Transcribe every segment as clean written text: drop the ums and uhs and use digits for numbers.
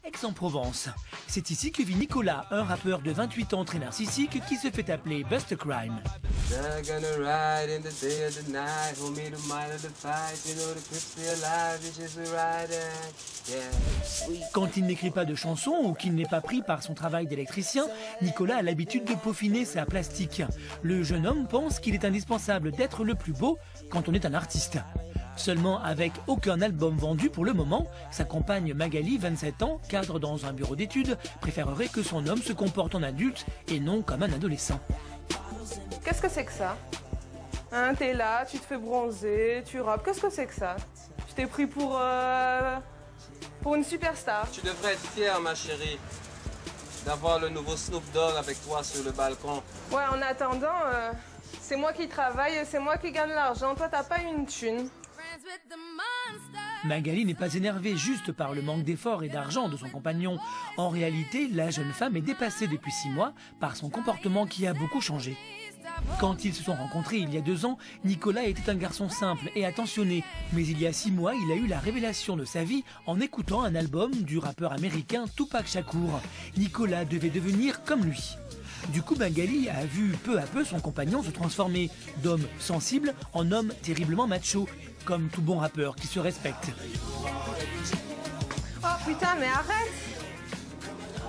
Aix-en-Provence. C'est ici que vit Nicolas, un rappeur de 28 ans très narcissique qui se fait appeler Busta Crime. Quand il n'écrit pas de chansons ou qu'il n'est pas pris par son travail d'électricien, Nicolas a l'habitude de peaufiner sa plastique. Le jeune homme pense qu'il est indispensable d'être le plus beau quand on est un artiste. Seulement, avec aucun album vendu pour le moment, sa compagne Magali, 27 ans, cadre dans un bureau d'études, préférerait que son homme se comporte en adulte et non comme un adolescent. Qu'est-ce que c'est que ça? Hein, t'es là, tu te fais bronzer, tu rappes. Qu'est-ce que c'est que ça? Tu t'es pris pour une superstar. Tu devrais être fière, ma chérie, d'avoir le nouveau Snoop Dogg avec toi sur le balcon. Ouais, en attendant, c'est moi qui travaille et c'est moi qui gagne l'argent. Toi, t'as pas une thune. Magali n'est pas énervée juste par le manque d'efforts et d'argent de son compagnon. En réalité, la jeune femme est dépassée depuis 6 mois par son comportement qui a beaucoup changé. Quand ils se sont rencontrés il y a 2 ans, Nicolas était un garçon simple et attentionné. Mais il y a 6 mois, il a eu la révélation de sa vie en écoutant un album du rappeur américain Tupac Shakur. Nicolas devait devenir comme lui. Du coup, Magali a vu peu à peu son compagnon se transformer d'homme sensible en homme terriblement macho, comme tout bon rappeur qui se respecte. Oh putain, mais arrête!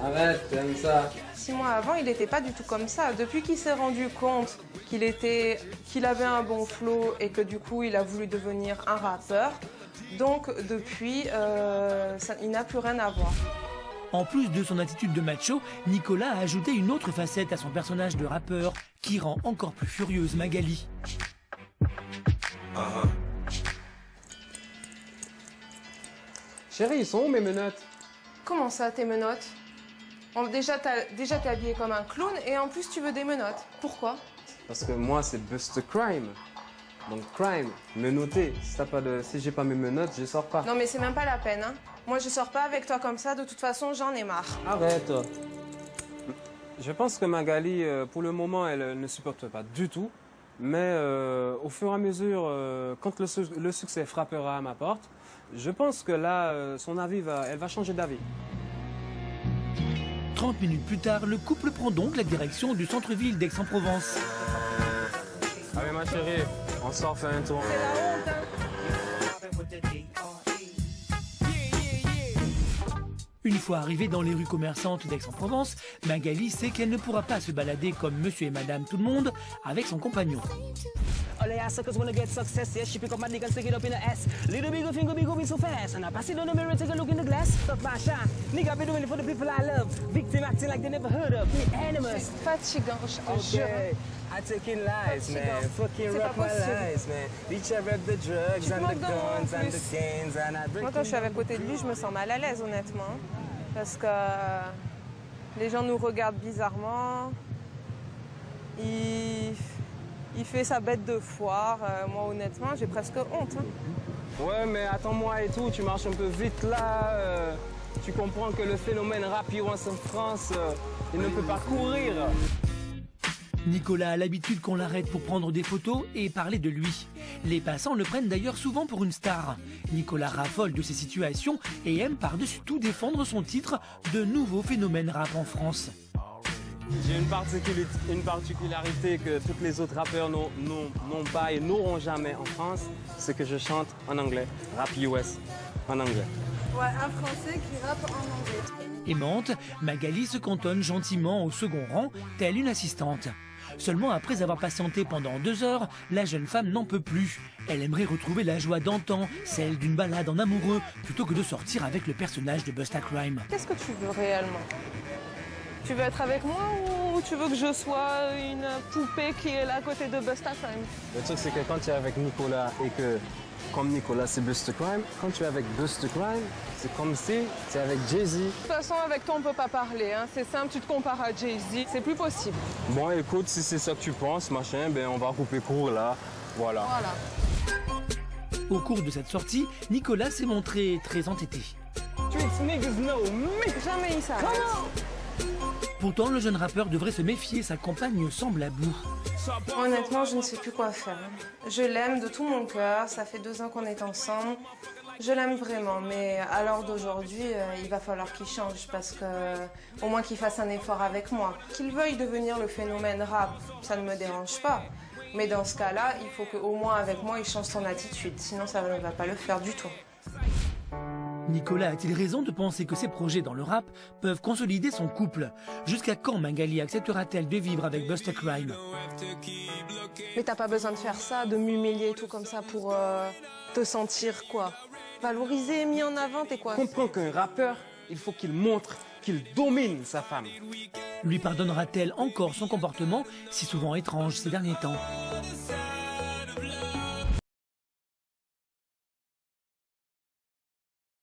Arrête, t'aimes ça. 6 mois avant, il n'était pas du tout comme ça. Depuis qu'il s'est rendu compte qu'il avait un bon flow et que du coup, il a voulu devenir un rappeur, donc depuis, il n'a plus rien à voir. En plus de son attitude de macho, Nicolas a ajouté une autre facette à son personnage de rappeur qui rend encore plus furieuse Magali. Chérie, ils sont où mes menottes? Comment ça, tes menottes? Déjà, t'es habillé comme un clown et en plus, tu veux des menottes. Pourquoi? Parce que moi, c'est Busta Crime. Donc crime, menotté. Si j'ai pas mes menottes, je sors pas. Non, mais c'est même pas la peine, hein. Moi, je sors pas avec toi comme ça. De toute façon, j'en ai marre. Arrête. Je pense que Magali, pour le moment, elle ne supporte pas du tout. Mais au fur et à mesure, quand le succès frappera à ma porte, je pense que là, son avis elle va changer d'avis. 30 minutes plus tard, le couple prend donc la direction du centre-ville d'Aix-en-Provence. Allez ma chérie, on sort faire un tour. C'est la honte, hein. Une fois arrivée dans les rues commerçantes d'Aix-en-Provence, Magali sait qu'elle ne pourra pas se balader comme monsieur et madame tout le monde avec son compagnon. C'est fatigant, je te jure. I take in lies, man. Fucking rock my lies, man. Each I rep the drugs and the guns and the gains and I break. Moi, quand je suis à côté de lui, je me sens mal à l'aise, honnêtement. Parce que les gens nous regardent bizarrement. Il fait sa bête de foire. Moi, honnêtement, j'ai presque honte. Hein. Ouais, mais attends-moi et tout, tu marches un peu vite là. Tu comprends que le phénomène rap en France, il ne peut pas courir. Nicolas a l'habitude qu'on l'arrête pour prendre des photos et parler de lui. Les passants le prennent d'ailleurs souvent pour une star. Nicolas raffole de ces situations et aime par-dessus tout défendre son titre de nouveau phénomène rap en France. J'ai une particularité que tous les autres rappeurs n'ont pas et n'auront jamais en France, c'est que je chante en anglais, rap US en anglais. Ouais, un Français qui rappe en anglais. Aimante, Magali se cantonne gentiment au second rang, telle une assistante. Seulement après avoir patienté pendant 2 heures, la jeune femme n'en peut plus. Elle aimerait retrouver la joie d'antan, celle d'une balade en amoureux, plutôt que de sortir avec le personnage de Busta Crime. Qu'est-ce que tu veux réellement? Tu veux être avec moi ou tu veux que je sois une poupée qui est là à côté de Busta Crime? Le truc c'est que quand tu es avec Nicolas et que, comme Nicolas c'est Busta Crime, quand tu es avec Busta Crime, c'est comme si tu es avec Jay-Z. De toute façon, avec toi, on peut pas parler. Hein. C'est simple, tu te compares à Jay-Z. C'est plus possible. Bon, écoute, si c'est ça que tu penses, machin, ben on va couper court là. Voilà. Au cours de cette sortie, Nicolas s'est montré très entêté. Jamais il s'arrête. Pourtant, le jeune rappeur devrait se méfier, sa compagne semble à bout. Honnêtement, je ne sais plus quoi faire. Je l'aime de tout mon cœur. Ça fait 2 ans qu'on est ensemble. Je l'aime vraiment, mais à l'heure d'aujourd'hui, il va falloir qu'il change parce que, au moins qu'il fasse un effort avec moi. Qu'il veuille devenir le phénomène rap, ça ne me dérange pas. Mais dans ce cas-là, il faut qu'au moins avec moi, il change son attitude. Sinon, ça ne va pas le faire du tout. Nicolas a-t-il raison de penser que ses projets dans le rap peuvent consolider son couple? Jusqu'à quand Magali acceptera-t-elle de vivre avec Busta Crime? Mais t'as pas besoin de faire ça, de m'humilier et tout comme ça pour te sentir quoi? Valorisé, mis en avant, t'es quoi? Comprends qu'un rappeur, il faut qu'il montre qu'il domine sa femme. Lui pardonnera-t-elle encore son comportement si souvent étrange ces derniers temps?